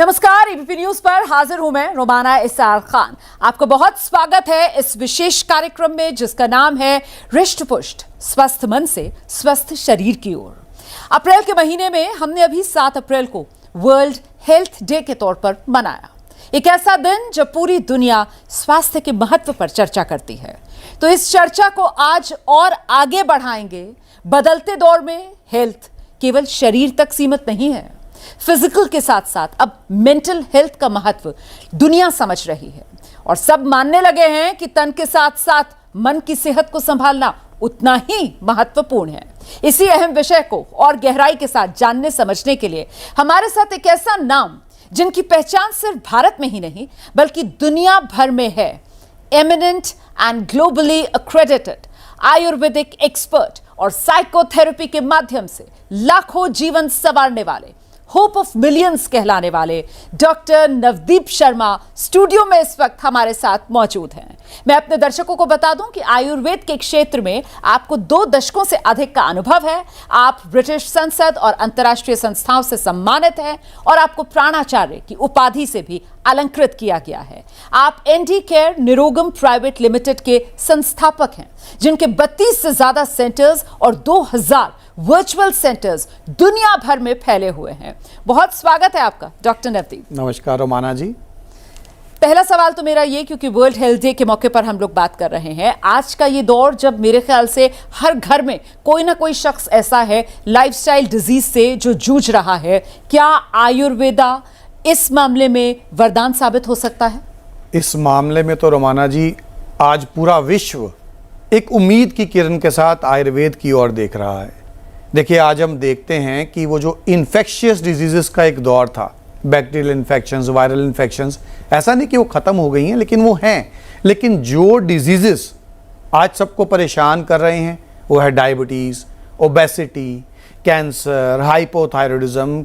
नमस्कार, ABP news पर हाजिर हूं मैं रोमाना इसार खान। आपको बहुत स्वागत है इस विशेष कार्यक्रम में जिसका नाम है रिष्ट पुष्ट, स्वस्थ मन से स्वस्थ शरीर की ओर। अप्रैल के महीने में हमने अभी 7 अप्रैल को वर्ल्ड हेल्थ डे के तौर पर मनाया। एक ऐसा दिन जब पूरी दुनिया स्वास्थ्य के महत्व पर चर्चा करती है। तो इस चर्चा को आज और आगे बढ़ाएंगे। बदलते दौर में हेल्थ केवल शरीर तक सीमित नहीं है, फिजिकल के साथ साथ अब मेंटल हेल्थ का महत्व दुनिया समझ रही है और सब मानने लगे हैं कि तन के साथ साथ मन की सेहत को संभालना उतना ही महत्वपूर्ण है। इसी अहम विषय को और गहराई के साथ जानने समझने के लिए हमारे साथ एक ऐसा नाम जिनकी पहचान सिर्फ भारत में ही नहीं बल्कि दुनिया भर में है। Eminent and globally accredited Ayurvedic expert और साइकोथेरेपी के माध्यम से लाखों जीवन संवारने वाले, होप ऑफ मिलियंस कहलाने वाले डॉक्टर नवदीप शर्मा स्टूडियो में इस वक्त हमारे साथ मौजूद हैं। मैं अपने दर्शकों को बता दूं कि आयुर्वेद के क्षेत्र में आपको 2 दशकों से अधिक का अनुभव है। आप ब्रिटिश संसद और अंतर्राष्ट्रीय संस्थाओं से सम्मानित हैं और आपको प्राणाचार्य की उपाधि से भी अलंकृत किया गया है। आप N D care Nirogam private limited के संस्थापक हैं, जिनके 32 से ज्यादा सेंटर्स और 2000 वर्चुअल सेंटर्स दुनिया भर में फैले हुए हैं। बहुत स्वागत है आपका डॉक्टर नवदीप। नमस्कार रोमाना जी। पहला सवाल तो मेरा ये, क्योंकि वर्ल्ड हेल्थ डे के मौके पर हम लोग बात कर रहे हैं, आज का ये दौर जब मेरे ख्याल से हर घर में कोई ना कोई शख्स ऐसा है लाइफस्टाइल डिजीज से जो जूझ रहा है, क्या आयुर्वेदा इस मामले में वरदान साबित हो सकता है? इस मामले में तो रोमाना जी आज पूरा विश्व एक उम्मीद की किरण के साथ आयुर्वेद की ओर देख रहा है। देखिए, आज हम देखते हैं कि वो जो इन्फेक्शियस डिजीजेस का एक दौर था, बैक्टीरियल इन्फेक्शंस, वायरल इन्फेक्शंस, ऐसा नहीं कि वो ख़त्म हो गई हैं, लेकिन वो हैं। लेकिन जो डिजीजेस आज सबको परेशान कर रहे हैं वो है diabetes, obesity, cancer, hypothyroidism.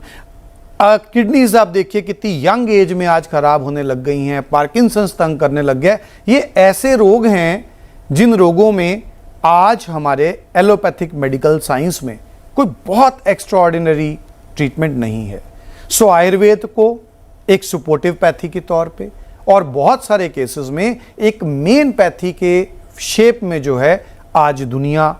Kidneys आप देखिए कितनी यंग एज में आज ख़राब होने लग गई हैं, पार्किंसंस तंग करने लग गया। ये ऐसे रोग हैं जिन रोगों में आज हमारे एलोपैथिक मेडिकल साइंस में कोई बहुत एक्स्ट्राऑर्डिनरी ट्रीटमेंट नहीं है। सो आयुर्वेद को एक सपोर्टिव पैथी के तौर पे और बहुत सारे केसेस में एक मेन पैथी के शेप में जो है आज दुनिया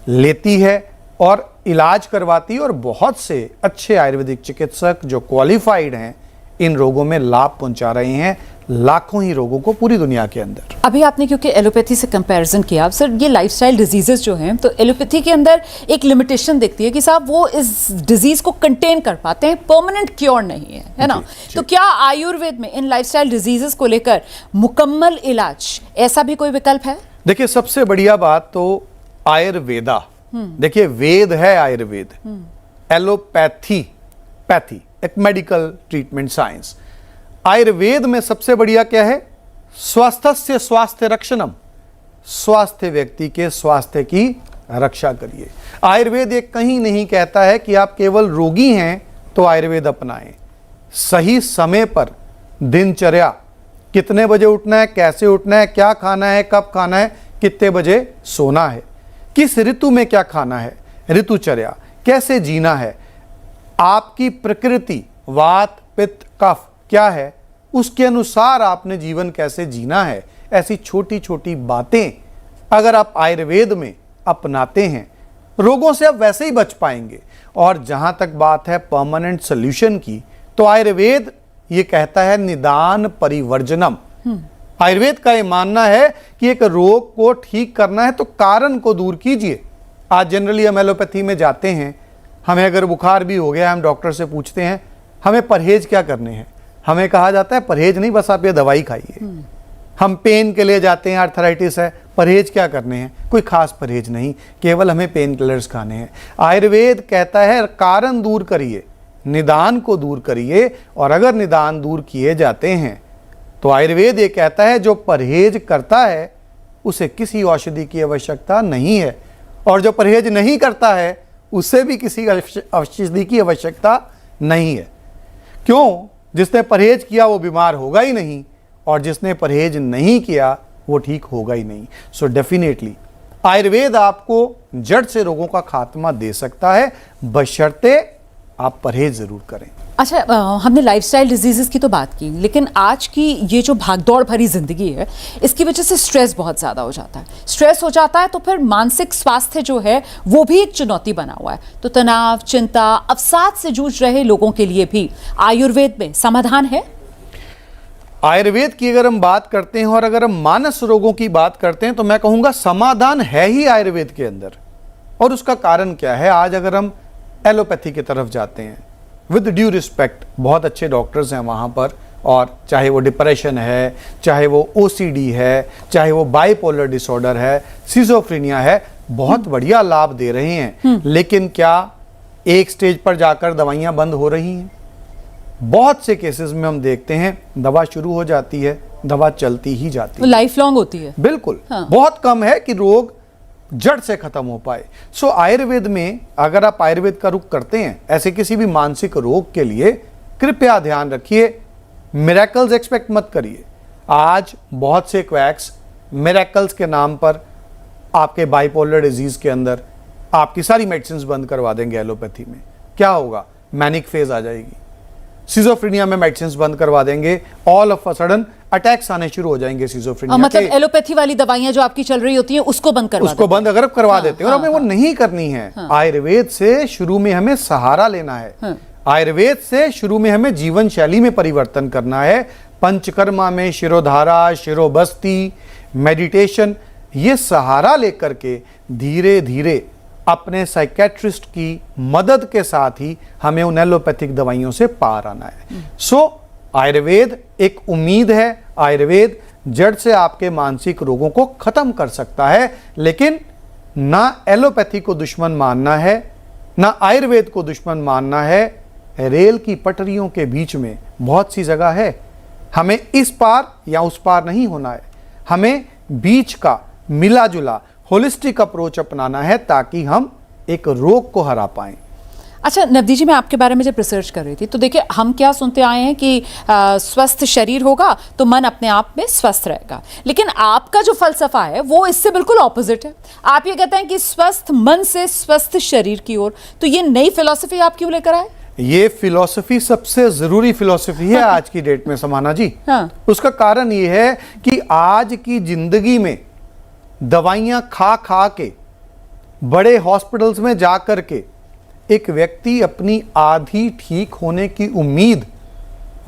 लेती है और इलाज करवाती है और बहुत से अच्छे आयुर्वेदिक चिकित्सक जो क्वालिफाइड हैं इन रोगों में लाभ पहुंचा रहे हैं, लाखों ही रोगों को पूरी दुनिया के अंदर। अभी आपने क्योंकि एलोपैथी से कंपैरिजन किया, अब सर ये लाइफस्टाइल डिजीजेस जो हैं, तो एलोपैथी के अंदर एक लिमिटेशन दिखती है कि साहब वो इस डिजीज को कंटेन कर पाते हैं, परमानेंट क्योर नहीं है ना? तो क्या आयुर्वेद में इन लाइफस्टाइल डिजीजेस को लेकर मुकम्मल इलाज, ऐसा भी कोई विकल्प है? देखिए, सबसे बढ़िया बात तो आयुर्वेदा, देखिए वेद है आयुर्वेद, एलोपैथी पैथी एक मेडिकल ट्रीटमेंट साइंस। आयुर्वेद में सबसे बढ़िया क्या है? स्वास्थ्य स्वास्थ्य रक्षणम, स्वास्थ्य व्यक्ति के स्वास्थ्य की रक्षा करिए। आयुर्वेद ये कहीं नहीं कहता है कि आप केवल रोगी हैं तो आयुर्वेद अपनाएं। सही समय पर दिनचर्या, कितने बजे उठना है, कैसे उठना है, क्या खाना है, कब खाना है, कितने बजे सोना है, किस ऋतु में क्या खाना है, ऋतुचर्या, कैसे जीना है, आपकी प्रकृति वात पित्त कफ क्या है, उसके अनुसार आपने जीवन कैसे जीना है। ऐसी छोटी छोटी बातें अगर आप आयुर्वेद में अपनाते हैं, रोगों से आप वैसे ही बच पाएंगे। और जहां तक बात है परमानेंट सॉल्यूशन की, तो आयुर्वेद ये कहता है निदान परिवर्जनम। आयुर्वेद का ये मानना है कि एक रोग को ठीक करना है तो कारण को दूर कीजिए। आज जनरली हम एलोपैथी में जाते हैं, हमें अगर बुखार भी हो गया, हम डॉक्टर से पूछते हैं हमें परहेज क्या करने हैं, हमें कहा जाता है परहेज नहीं, बस आप ये दवाई खाइए। हम पेन के लिए जाते हैं, आर्थराइटिस है, परहेज क्या करने हैं, कोई खास परहेज नहीं, केवल हमें पेन किलर्स खाने हैं। आयुर्वेद कहता है कारण दूर करिए, निदान को दूर करिए। और अगर निदान दूर किए जाते हैं तो आयुर्वेद ये कहता है जो परहेज करता है उसे किसी औषधि की आवश्यकता नहीं है, और जो परहेज नहीं करता है उसे भी किसी औषधि की आवश्यकता नहीं है। क्यों? जिसने परहेज किया वो बीमार होगा ही नहीं, और जिसने परहेज नहीं किया वो ठीक होगा ही नहीं। सो डेफिनेटली आयुर्वेद आपको जड़ से रोगों का खात्मा दे सकता है, बशर्ते आप परहेज ज़रूर करें। अच्छा, हमने लाइफस्टाइल डिजीज़ेस की तो बात की, लेकिन आज की ये जो भागदौड़ भरी ज़िंदगी है, इसकी वजह से स्ट्रेस बहुत ज़्यादा हो जाता है। स्ट्रेस हो जाता है तो फिर मानसिक स्वास्थ्य जो है वो भी एक चुनौती बना हुआ है। तो तनाव, चिंता, अवसाद से जूझ रहे लोगों के लिए भी आयुर्वेद में समाधान है? आयुर्वेद की अगर हम बात करते हैं और अगर हम मानस रोगों की बात करते हैं तो मैं कहूँगा समाधान है ही आयुर्वेद के अंदर। और उसका कारण क्या है? आज अगर हम एलोपैथी की तरफ जाते हैं, विद ड्यू रिस्पेक्ट, बहुत अच्छे डॉक्टर्स हैं वहाँ पर, और चाहे वो डिप्रेशन है, चाहे वो ओसीडी है, चाहे वो बाइपोलर डिसऑर्डर है, सिजोफ्रेनिया है, बहुत बढ़िया लाभ दे रहे हैं। लेकिन क्या एक स्टेज पर जाकर दवाइयाँ बंद हो रही हैं? बहुत से केसेस में हम देखते हैं दवा शुरू हो जाती है, दवा चलती ही जाती है, लाइफ लॉन्ग होती है। बिल्कुल। हाँ। बहुत कम है कि रोग जड़ से खत्म हो पाए। सो आयुर्वेद में अगर आप आयुर्वेद का रुख करते हैं ऐसे किसी भी मानसिक रोग के लिए, कृपया ध्यान रखिए, मिरेकल्स एक्सपेक्ट मत करिए। आज बहुत से क्वैक्स मिरेकल्स के नाम पर आपके बाइपोलर डिजीज के अंदर आपकी सारी मेडिसिन बंद करवा देंगे। एलोपैथी में क्या होगा? मैनिक फेज आ जाएगी। सिजोफ्रेनिया में मेडिसिन बंद करवा देंगे, all of a sudden attacks आने शुरू हो जाएंगे सिजोफ्रेनिया के। मतलब एलोपैथी वाली दवाइयां जो आपकी चल रही होती हैं उसको बंद करवा उसको बंद अगर करवा देते हैं, और हमें वो हाँ। नहीं करनी है। आयुर्वेद से शुरू में हमें सहारा लेना है। आयुर्वेद से शुरू में हमें जीवन शैली में परिवर्तन करना है। पंचकर्मा में शिरोधारा, शिरोबस्ती, मेडिटेशन, ये सहारा लेकर के धीरे धीरे अपने साइकेट्रिस्ट की मदद के साथ ही हमें उन एलोपैथिक दवाइयों से पार आना है। सो आयुर्वेद एक उम्मीद है। आयुर्वेद जड़ से आपके मानसिक रोगों को खत्म कर सकता है। लेकिन ना एलोपैथी को दुश्मन मानना है, ना आयुर्वेद को दुश्मन मानना है। रेल की पटरियों के बीच में बहुत सी जगह है, हमें इस पार या उस पार नहीं होना है। हमें बीच का मिला जुला होलिस्टिक अप्रोच अपनाना है ताकि हम एक रोग को हरा पाएं। अच्छा नवदीप जी, मैं आपके बारे में जब रिसर्च कर रही थी तो देखिए हम क्या सुनते आए हैं कि स्वस्थ शरीर होगा तो मन अपने आप में स्वस्थ रहेगा, लेकिन आपका जो फलसफा है वो इससे बिल्कुल ऑपोजिट है। आप ये कहते हैं कि स्वस्थ मन से स्वस्थ शरीर की ओर। तो ये नई फिलॉसफी आप क्यों लेकर आए? ये फिलॉसफी सबसे जरूरी फिलॉसफी है आज की डेट में समाना जी। हाँ। उसका कारण ये है कि आज की जिंदगी में दवाइयां खा खा के, बड़े हॉस्पिटल्स में जा कर के एक व्यक्ति अपनी आधी ठीक होने की उम्मीद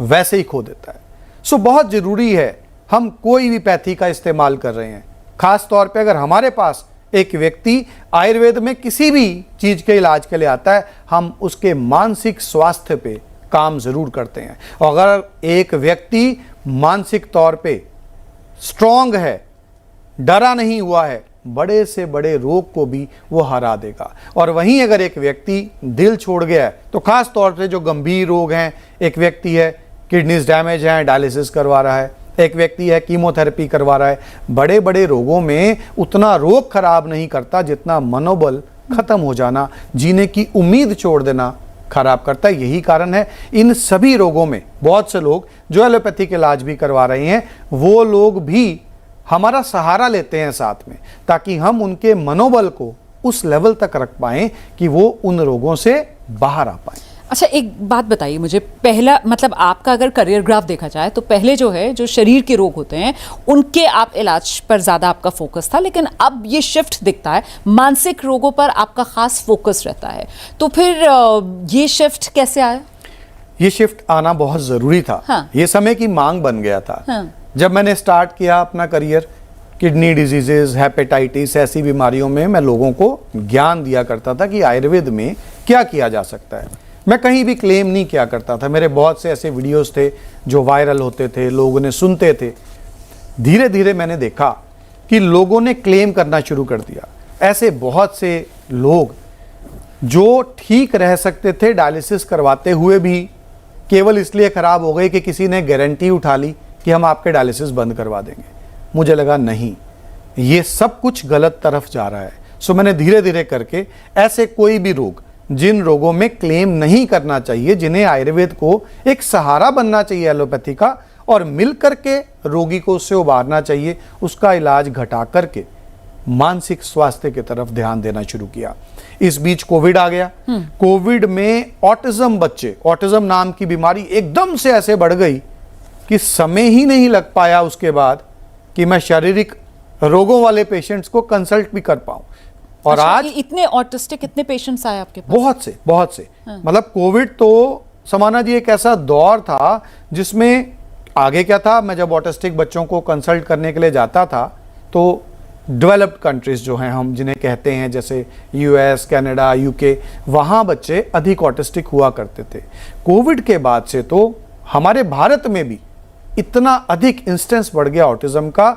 वैसे ही खो देता है। सो बहुत जरूरी है हम कोई भी पैथी का इस्तेमाल कर रहे हैं, खास तौर पे अगर हमारे पास एक व्यक्ति आयुर्वेद में किसी भी चीज के इलाज के लिए आता है, हम उसके मानसिक स्वास्थ्य पे काम जरूर करते हैं। और अगर एक व्यक्ति मानसिक तौर पे स्ट्रांग है, डरा नहीं हुआ है, बड़े से बड़े रोग को भी वो हरा देगा। और वहीं अगर एक व्यक्ति दिल छोड़ गया है, तो खास तौर पे जो गंभीर रोग हैं, एक व्यक्ति है किडनीज डैमेज है, डायलिसिस करवा रहा है, एक व्यक्ति है कीमोथेरेपी करवा रहा है, बड़े बड़े रोगों में उतना रोग खराब नहीं करता जितना मनोबल खत्म हो जाना, जीने की उम्मीद छोड़ देना खराब करता है। यही कारण है इन सभी रोगों में बहुत से लोग जो एलोपैथिक इलाज भी करवा रहे हैं, वो लोग भी हमारा सहारा लेते हैं साथ में, ताकि हम उनके मनोबल को उस लेवल तक रख पाएं कि वो उन रोगों से बाहर आ पाएं। अच्छा एक बात बताइए मुझे, पहला मतलब आपका अगर करियर ग्राफ देखा जाए तो पहले जो है जो शरीर के रोग होते हैं उनके आप इलाज पर ज़्यादा आपका फोकस था, लेकिन अब ये शिफ्ट दिखता है, मानसिक रोगों पर आपका खास फोकस रहता है। तो फिर ये शिफ्ट कैसे आया? ये शिफ्ट आना बहुत ज़रूरी था। हाँ। ये समय की मांग बन गया था। हाँ। जब मैंने स्टार्ट किया अपना करियर, किडनी डिजीजेज, हेपेटाइटिस, ऐसी बीमारियों में मैं लोगों को ज्ञान दिया करता था कि आयुर्वेद में क्या किया जा सकता है। मैं कहीं भी क्लेम नहीं किया करता था। मेरे बहुत से ऐसे वीडियोस थे जो वायरल होते थे, लोगों ने सुनते थे। धीरे धीरे मैंने देखा कि लोगों ने क्लेम करना शुरू कर दिया। ऐसे बहुत से लोग जो ठीक रह सकते थे डायलिसिस करवाते हुए भी केवल इसलिए खराब हो गए कि किसी ने गारंटी उठा ली कि हम आपके डायलिसिस बंद करवा देंगे। मुझे लगा नहीं, ये सब कुछ गलत तरफ जा रहा है। सो मैंने धीरे धीरे करके ऐसे कोई भी रोग, जिन रोगों में क्लेम नहीं करना चाहिए, जिन्हें आयुर्वेद को एक सहारा बनना चाहिए एलोपैथी का, और मिल करके रोगी को उससे उबारना चाहिए, उसका इलाज घटा करके मानसिक स्वास्थ्य की तरफ ध्यान देना शुरू किया। इस बीच कोविड आ गया। कोविड में ऑटिज्म बच्चे, ऑटिज्म नाम की बीमारी एकदम से ऐसे बढ़ गई कि समय ही नहीं लग पाया उसके बाद कि मैं शारीरिक रोगों वाले पेशेंट्स को कंसल्ट भी कर पाऊं। और अच्छा, आज इतने ऑटिस्टिक कितने पेशेंट्स आए आपके पास? बहुत से मतलब कोविड तो समाना जी एक ऐसा दौर था जिसमें आगे क्या था, मैं जब ऑटिस्टिक बच्चों को कंसल्ट करने के लिए जाता था तो डेवलप्ड कंट्रीज जो हैं हम जिन्हें कहते हैं, जैसे यूएस, कनाडा, यूके, वहाँ बच्चे अधिक ऑटिस्टिक हुआ करते थे। कोविड के बाद से तो हमारे भारत में भी इतना अधिक इंस्टेंस बढ़ गया ऑटिज्म का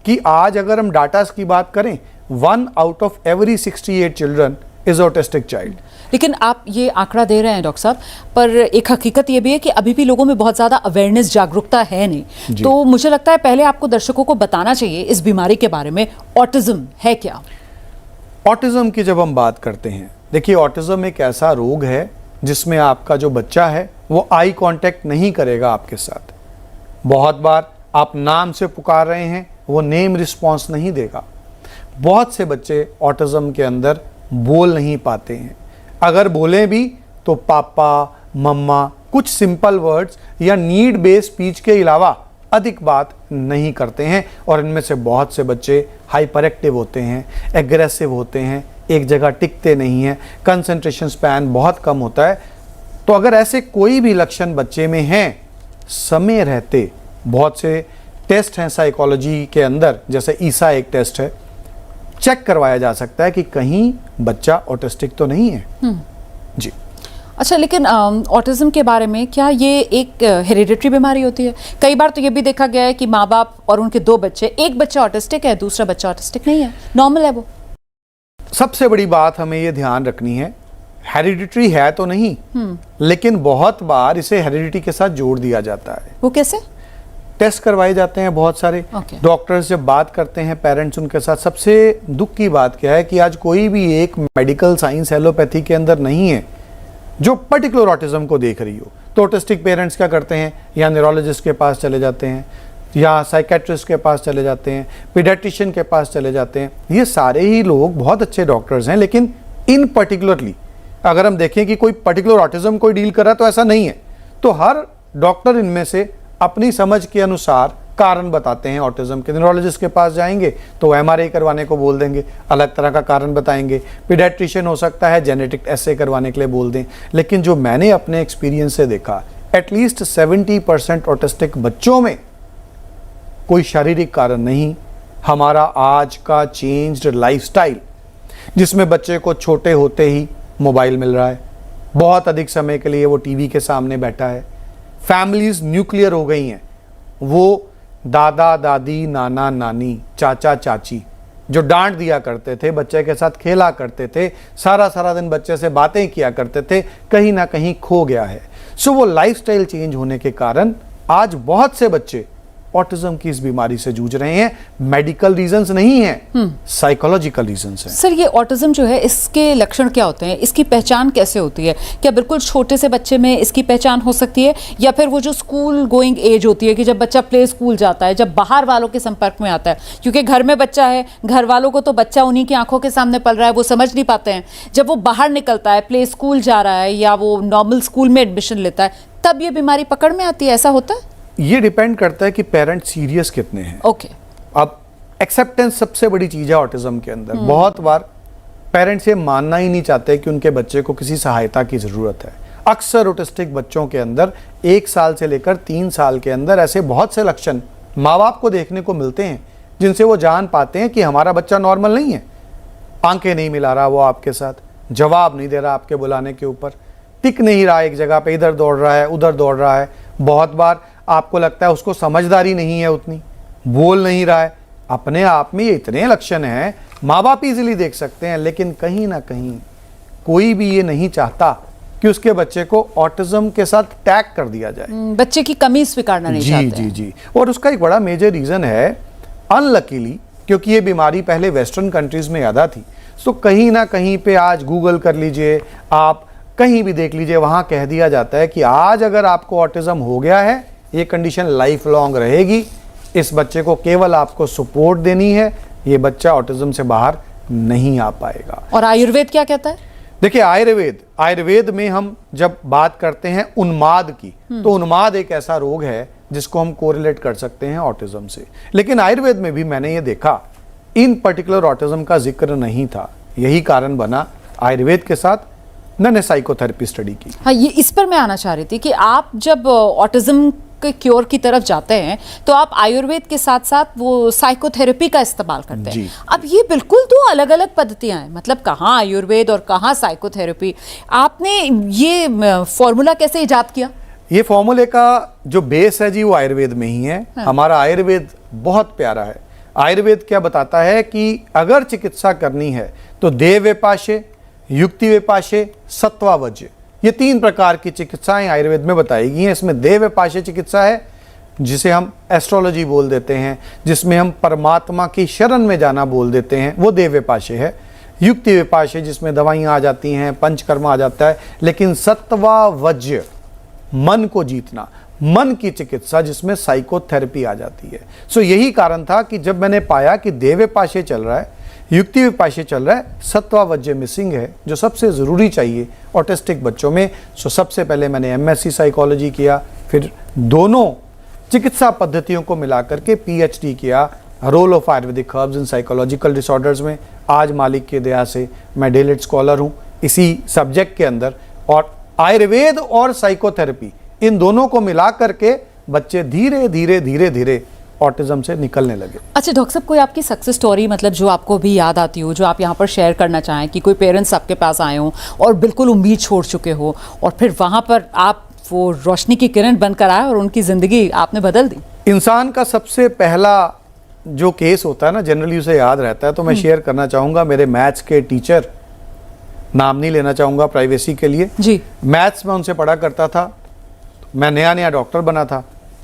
कि आज अगर हम डाटास की बात करें, 1 out of every 68 children is autistic child. लेकिन आप ये आंकड़ा दे रहे हैं डॉक्टर साहब, पर एक हकीकत ये भी है कि अभी भी लोगों में बहुत ज़्यादा अवेयरनेस, जागरूकता है नहीं। तो मुझे लगता है पहले आपको दर्शकों को बताना चाहिए इस बीमारी के बारे में, ऑटिज्म है क्या? ऑटिज्म की जब हम बात करते हैं, देखिए ऑटिज्म एक ऐसा रोग है जिसमें आपका जो बच्चा है वो आई कांटेक्ट नहीं करेगा आपके साथ। बहुत बार आप नाम से पुकार रहे हैं, वो नेम रिस्पॉन्स नहीं देगा। बहुत से बच्चे ऑटिज्म के अंदर बोल नहीं पाते हैं, अगर बोले भी तो पापा, मम्मा, कुछ सिंपल वर्ड्स या नीड बेस्ड स्पीच के अलावा अधिक बात नहीं करते हैं। और इनमें से बहुत से बच्चे हाइपर एक्टिव होते हैं, एग्रेसिव होते हैं, एक जगह टिकते नहीं हैं, कंसंट्रेशन स्पैन बहुत कम होता है। तो अगर ऐसे कोई भी लक्षण बच्चे में हैं, समय रहते बहुत से टेस्ट हैं साइकोलॉजी के अंदर, जैसे ईसा एक टेस्ट है, चेक करवाया जा सकता है कि कहीं बच्चा ऑटिस्टिक तो नहीं है। जी। अच्छा, लेकिन ऑटिज्म के बारे में क्या ये एक हेरिडिटरी बीमारी होती है? कई बार तो ये भी देखा गया है कि माँ बाप और उनके 2 बच्चे, एक बच्चा ऑटिस्टिक है, दूसरा बच्चा ऑटिस्टिक नहीं है, नॉर्मल है वो। सबसे बड़ी बात हमें ये ध्यान रखनी है, हेरिडिटरी है तो नहीं, लेकिन बहुत बार इसे हेरिडिटी के साथ जोड़ दिया जाता है। वो कैसे? टेस्ट करवाए जाते हैं बहुत सारे। डॉक्टर्स जब बात करते हैं पेरेंट्स उनके साथ, सबसे दुख की बात क्या है कि आज कोई भी एक मेडिकल साइंस एलोपैथी के अंदर नहीं है जो पर्टिकुलर ऑटिज्म को देख रही हो। तो ऑटिस्टिक पेरेंट्स क्या करते हैं, या न्यूरोलॉजिस्ट के पास चले जाते हैं, या साइकेट्रिस्ट के पास चले जाते हैं, पीडियाट्रिशियन के पास चले जाते हैं। ये सारे ही लोग बहुत अच्छे डॉक्टर्स हैं, लेकिन इन पर्टिकुलरली अगर हम देखें कि कोई पर्टिकुलर ऑटिज्म कोई डील कर रहा है तो ऐसा नहीं है। तो हर डॉक्टर इनमें से अपनी समझ के अनुसार कारण बताते हैं ऑटिज्म के। न्यूरोलॉजिस्ट के पास जाएंगे तो एमआरआई करवाने को बोल देंगे, अलग तरह का कारण बताएंगे। पीडियाट्रिशियन हो सकता है जेनेटिक एसे करवाने के लिए बोल दें। लेकिन जो मैंने अपने एक्सपीरियंस से देखा, एटलीस्ट 70% ऑटिस्टिक बच्चों में कोई शारीरिक कारण नहीं, हमारा आज का चेंज्ड लाइफस्टाइल जिसमें बच्चे को छोटे होते ही मोबाइल मिल रहा है, बहुत अधिक समय के लिए वो टीवी के सामने बैठा है, फैमिलीज न्यूक्लियर हो गई हैं, वो दादा दादी, नाना नानी, चाचा चाची जो डांट दिया करते थे, बच्चे के साथ खेला करते थे, सारा दिन बच्चे से बातें किया करते थे, कहीं ना कहीं खो गया है। सो वो लाइफस्टाइल चेंज होने के कारण आज बहुत से बच्चे ऑटिज्म की इस बीमारी से जूझ रहे हैं। मेडिकल रीजंस नहीं है, साइकोलॉजिकल रीजंस हैं। सर, ये ऑटिज्म जो है, इसके लक्षण क्या होते हैं, इसकी पहचान कैसे होती है? क्या बिल्कुल छोटे से बच्चे में इसकी पहचान हो सकती है, या फिर वो जो स्कूल गोइंग एज होती है कि जब बच्चा प्ले स्कूल जाता है, जब बाहर वालों के संपर्क में आता है? क्योंकि घर में बच्चा है, घर वालों को तो बच्चा उन्हीं की आंखों के सामने पल रहा है, वो समझ नहीं पाते हैं। जब वो बाहर निकलता है, प्ले स्कूल जा रहा है या वो नॉर्मल स्कूल में एडमिशन लेता है, तब ये बीमारी पकड़ में आती है, ऐसा होता है? ये डिपेंड करता है कि पेरेंट्स सीरियस कितने हैं। ओके। अब एक्सेप्टेंस सबसे बड़ी चीज है ऑटिज्म के अंदर। बहुत बार पेरेंट्स ये मानना ही नहीं चाहते कि उनके बच्चे को किसी सहायता की जरूरत है। अक्सर ऑटिस्टिक बच्चों के अंदर 1 साल से लेकर 3 साल के अंदर ऐसे बहुत से लक्षण माँ बाप को देखने को मिलते हैं जिनसे वो जान पाते हैं कि हमारा बच्चा नॉर्मल नहीं है। आंखें नहीं मिला रहा वो आपके साथ, जवाब नहीं दे रहा आपके बुलाने के ऊपर, टिक नहीं रहा एक जगह पे, इधर दौड़ रहा है उधर दौड़ रहा है। बहुत बार आपको लगता है उसको समझदारी नहीं है उतनी, बोल नहीं रहा है। अपने आप में ये इतने लक्षण हैं, माँ बाप इजीली देख सकते हैं, लेकिन कहीं ना कहीं कोई भी ये नहीं चाहता कि उसके बच्चे को ऑटिज्म के साथ टैग कर दिया जाए। बच्चे की कमी स्वीकारना नहीं चाहते हैं। जी। और उसका एक बड़ा मेजर रीजन है, अनलकीली, क्योंकि ये बीमारी पहले वेस्टर्न कंट्रीज में ज़्यादा थी। तो कहीं ना कहीं पे आज गूगल कर लीजिए, आप कहीं भी देख लीजिए, वहाँ कह दिया जाता है कि आज अगर आपको ऑटिज्म हो गया है, ये कंडीशन लाइफ लॉन्ग रहेगी, इस बच्चे को केवल आपको सपोर्ट देनी है, ये बच्चा ऑटिज्म से बाहर नहीं आ पाएगा। और आयुर्वेद क्या कहता है? देखिए, आयुर्वेद में हम जब बात करते हैं उन्माद की, तो उन्माद एक ऐसा रोग है जिसको हम कोरिलेट कर सकते हैं ऑटिज्म से। लेकिन आयुर्वेद में भी मैंने ये देखा, इन पर्टिकुलर ऑटिज्म का जिक्र नहीं था। यही कारण बना आयुर्वेद के साथ मैंने साइकोथेरेपी स्टडी की। हाँ, ये इस पर मैं आना चाह रही थी कि आप जब ऑटिज्म के क्योर की तरफ जाते हैं तो आप आयुर्वेद के साथ साथ वो साइकोथेरेपी का इस्तेमाल करते हैं। अब ये बिल्कुल दो अलग अलग पद्धतियां हैं, मतलब कहाँ आयुर्वेद और कहाँ साइकोथेरेपी। आपने ये फॉर्मूला कैसे इजाद किया? ये फॉर्मूले का जो बेस है जी वो आयुर्वेद में ही है। हाँ। हमारा आयुर्वेद बहुत प्यारा है। आयुर्वेद क्या बताता है कि अगर चिकित्सा करनी है तो देव विपाशे, युक्ति विपाशे, सत्वावज्य, ये 3 प्रकार की चिकित्साएं आयुर्वेद में बताई गई हैं। इसमें देव विपाशे चिकित्सा है जिसे हम एस्ट्रोलॉजी बोल देते हैं, जिसमें हम परमात्मा की शरण में जाना बोल देते हैं, वो देव विपाशे है। युक्ति विपाशे जिसमें दवाइयाँ आ जाती हैं, पंचकर्मा आ जाता है। लेकिन सत्वावज्य, मन को जीतना, मन की चिकित्सा जिसमें साइकोथेरेपी आ जाती है। सो यही कारण था कि जब मैंने पाया कि देव विपाशे चल रहा है, युक्ति विपाशे चल रहा है, सत्वावज्य मिसिंग है जो सबसे ज़रूरी चाहिए ऑटिस्टिक बच्चों में। सो सबसे पहले मैंने एमएससी साइकोलॉजी किया, फिर दोनों चिकित्सा पद्धतियों को मिलाकर के पीएचडी किया, role of ayurvedic herbs in psychological disorders में। आज मालिक की दया से मैं डेलेट स्कॉलर हूँ इसी सब्जेक्ट के अंदर। और आयुर्वेद और साइकोथेरेपी, इन दोनों को मिला करके बच्चे धीरे धीरे धीरे धीरे ऑटिज्म से निकलने लगे। अच्छा डॉक्टर साहब, कोई आपकी सक्सेस स्टोरी, मतलब जो आपको भी याद आती हो, जो आप यहाँ पर शेयर करना चाहें कि कोई पेरेंट्स आपके पास आए हों और बिल्कुल उम्मीद छोड़ चुके हो और फिर वहाँ पर आप वो रोशनी की किरण बनकर आए और उनकी ज़िंदगी आपने बदल दी? इंसान का सबसे पहला जो केस होता है ना, जनरली उसे याद रहता है, तो मैं शेयर करना चाहूँगा। मेरे मैथ्स के टीचर, नाम नहीं लेना चाहूँगा प्राइवेसी के लिए जी, मैथ्स में उनसे पढ़ा करता था। मैं नया नया डॉक्टर बना था।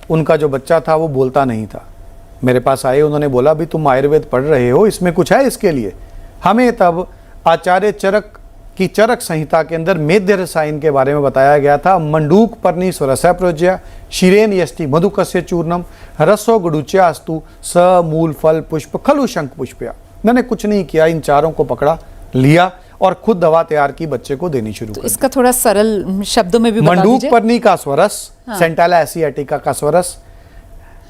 उनका जो बच्चा था वो बोलता नहीं था। मेरे पास आए, उन्होंने बोला भी तुम आयुर्वेद पढ़ रहे हो, इसमें कुछ है इसके लिए। हमें तब आचार्य चरक की चरक संहिता के अंदर मेद्य रसायन के बारे में बताया गया था। मंडूक पर्णी स्वरस प्रयोज्य शिरेन यष्टि मधुकस्य चूर्णम रसो गुडुच्यास्तु स मूल फल पुष्प खलु शंख पुष्पया। मैंने कुछ नहीं किया, इन चारों को पकड़ा लिया और खुद दवा तैयार की, बच्चे को देनी शुरू कर। इसका थोड़ा सरल शब्दों में भी बता दीजिए। मंडूक पर्णी का स्वरस, सेंटाला एसियाटिका का स्वरस,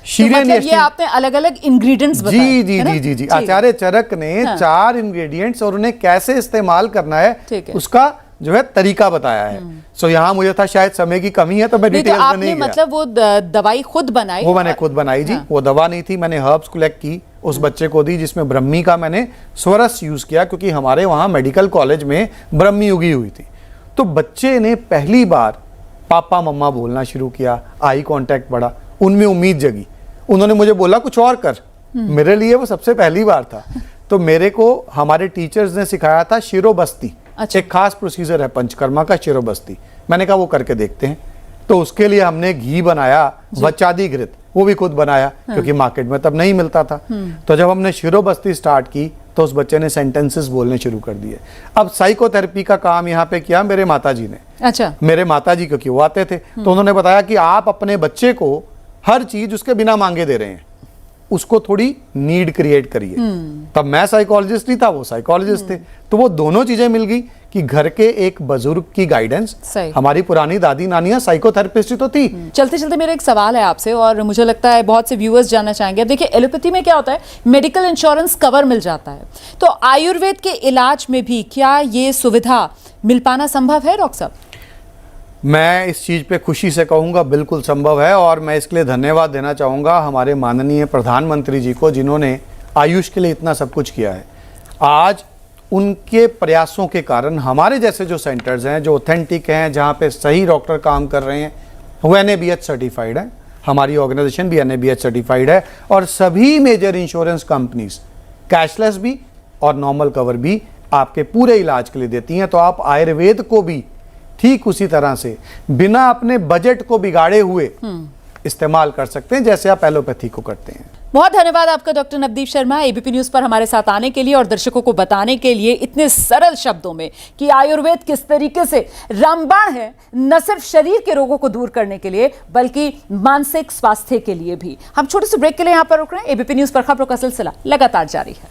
तो मतलब ये आपने अलग अलग इंग्रेडिएंट्स बताए। जी जी जी जी जी आचार्य चरक ने 4 इंग्रेडिएंट्स और उन्हें कैसे इस्तेमाल करना है उसका जो है तरीका बताया है। सो यहाँ मुझे था शायद समय की कमी है तो मैं डिटेल्स में नहीं गया। मतलब वो दवाई खुद बनाई? वो मैंने खुद बनाई जी। वो दवा नहीं थी, मैंने हर्ब्स कलेक्ट की, उस बच्चे को दी, जिसमें ब्रह्मी का मैंने स्वरस यूज किया क्योंकि हमारे वहाँ मेडिकल कॉलेज में ब्रह्मी उगी हुई थी। तो बच्चे ने पहली बार पापा मम्मा बोलना शुरू किया, आई कांटेक्ट बढ़ा, उनमें उम्मीद जगी। उन्होंने मुझे बोला कुछ और कर। मेरे लिए वो सबसे पहली बार था। तो मेरे को हमारे टीचर्स ने सिखाया था शिरोबस्ती। अच्छा। एक खास प्रोसीजर है पंचकर्मा का, शिरोबस्ती। मैंने कहा वो करके देखते हैं। तो उसके लिए हमने घी बनाया, वचादी घृत, वो भी खुद बनाया क्योंकि मार्केट में तब नहीं मिलता था। तो जब हमने शिरोबस्ती स्टार्ट की तो उस बच्चे ने सेंटेंसेस बोलने शुरू कर दिए। अब साइकोथेरेपी का काम यहाँ पे किया मेरे माताजी ने। अच्छा। मेरे माताजी क्योंकि वो आते थे तो उन्होंने बताया कि आप अपने बच्चे को हर चीज उसके बिना मांगे दे रहे हैं, उसको थोड़ी नीड क्रिएट करिए। तब मैं साइकोलॉजिस्ट नहीं था, वो साइकोलॉजिस्ट थे। तो वो दोनों चीजें मिल गई कि घर के एक बुजुर्ग की गाइडेंस, हमारी पुरानी दादी नानियां साइकोथेरेपिस्ट तो थी। चलते चलते मेरा एक सवाल है आपसे और मुझे लगता है बहुत से व्यूअर्स जानना चाहेंगे। देखिए एलोपैथी में क्या होता है, मेडिकल इंश्योरेंस कवर मिल जाता है, तो आयुर्वेद के इलाज में भी क्या ये सुविधा मिल पाना संभव है डॉक्टर साहब? मैं इस चीज़ पे खुशी से कहूँगा बिल्कुल संभव है और मैं इसके लिए धन्यवाद देना चाहूँगा हमारे माननीय प्रधानमंत्री जी को, जिन्होंने आयुष के लिए इतना सब कुछ किया है। आज उनके प्रयासों के कारण हमारे जैसे जो सेंटर्स हैं, जो ऑथेंटिक हैं, जहाँ पे सही डॉक्टर काम कर रहे हैं, वो NABH सर्टिफाइड है। हमारी ऑर्गेनाइजेशन भी NABH सर्टिफाइड है और सभी मेजर इंश्योरेंस कंपनीज कैशलेस भी और नॉर्मल कवर भी आपके पूरे इलाज के लिए देती हैं। तो आप आयुर्वेद को भी ठीक उसी तरह से बिना अपने बजट को बिगाड़े हुए इस्तेमाल कर सकते हैं जैसे आप एलोपैथी को करते हैं। बहुत धन्यवाद आपका doctor Navdeep Sharma, ABP news पर हमारे साथ आने के लिए और दर्शकों को बताने के लिए इतने सरल शब्दों में कि आयुर्वेद किस तरीके से रामबाण है, न सिर्फ शरीर के रोगों को दूर करने के लिए बल्कि मानसिक स्वास्थ्य के लिए भी। हम छोटे से ब्रेक के लिए यहां पर रुक रहे हैं। एबीपी न्यूज पर खबरों का सिलसिला लगातार जारी है।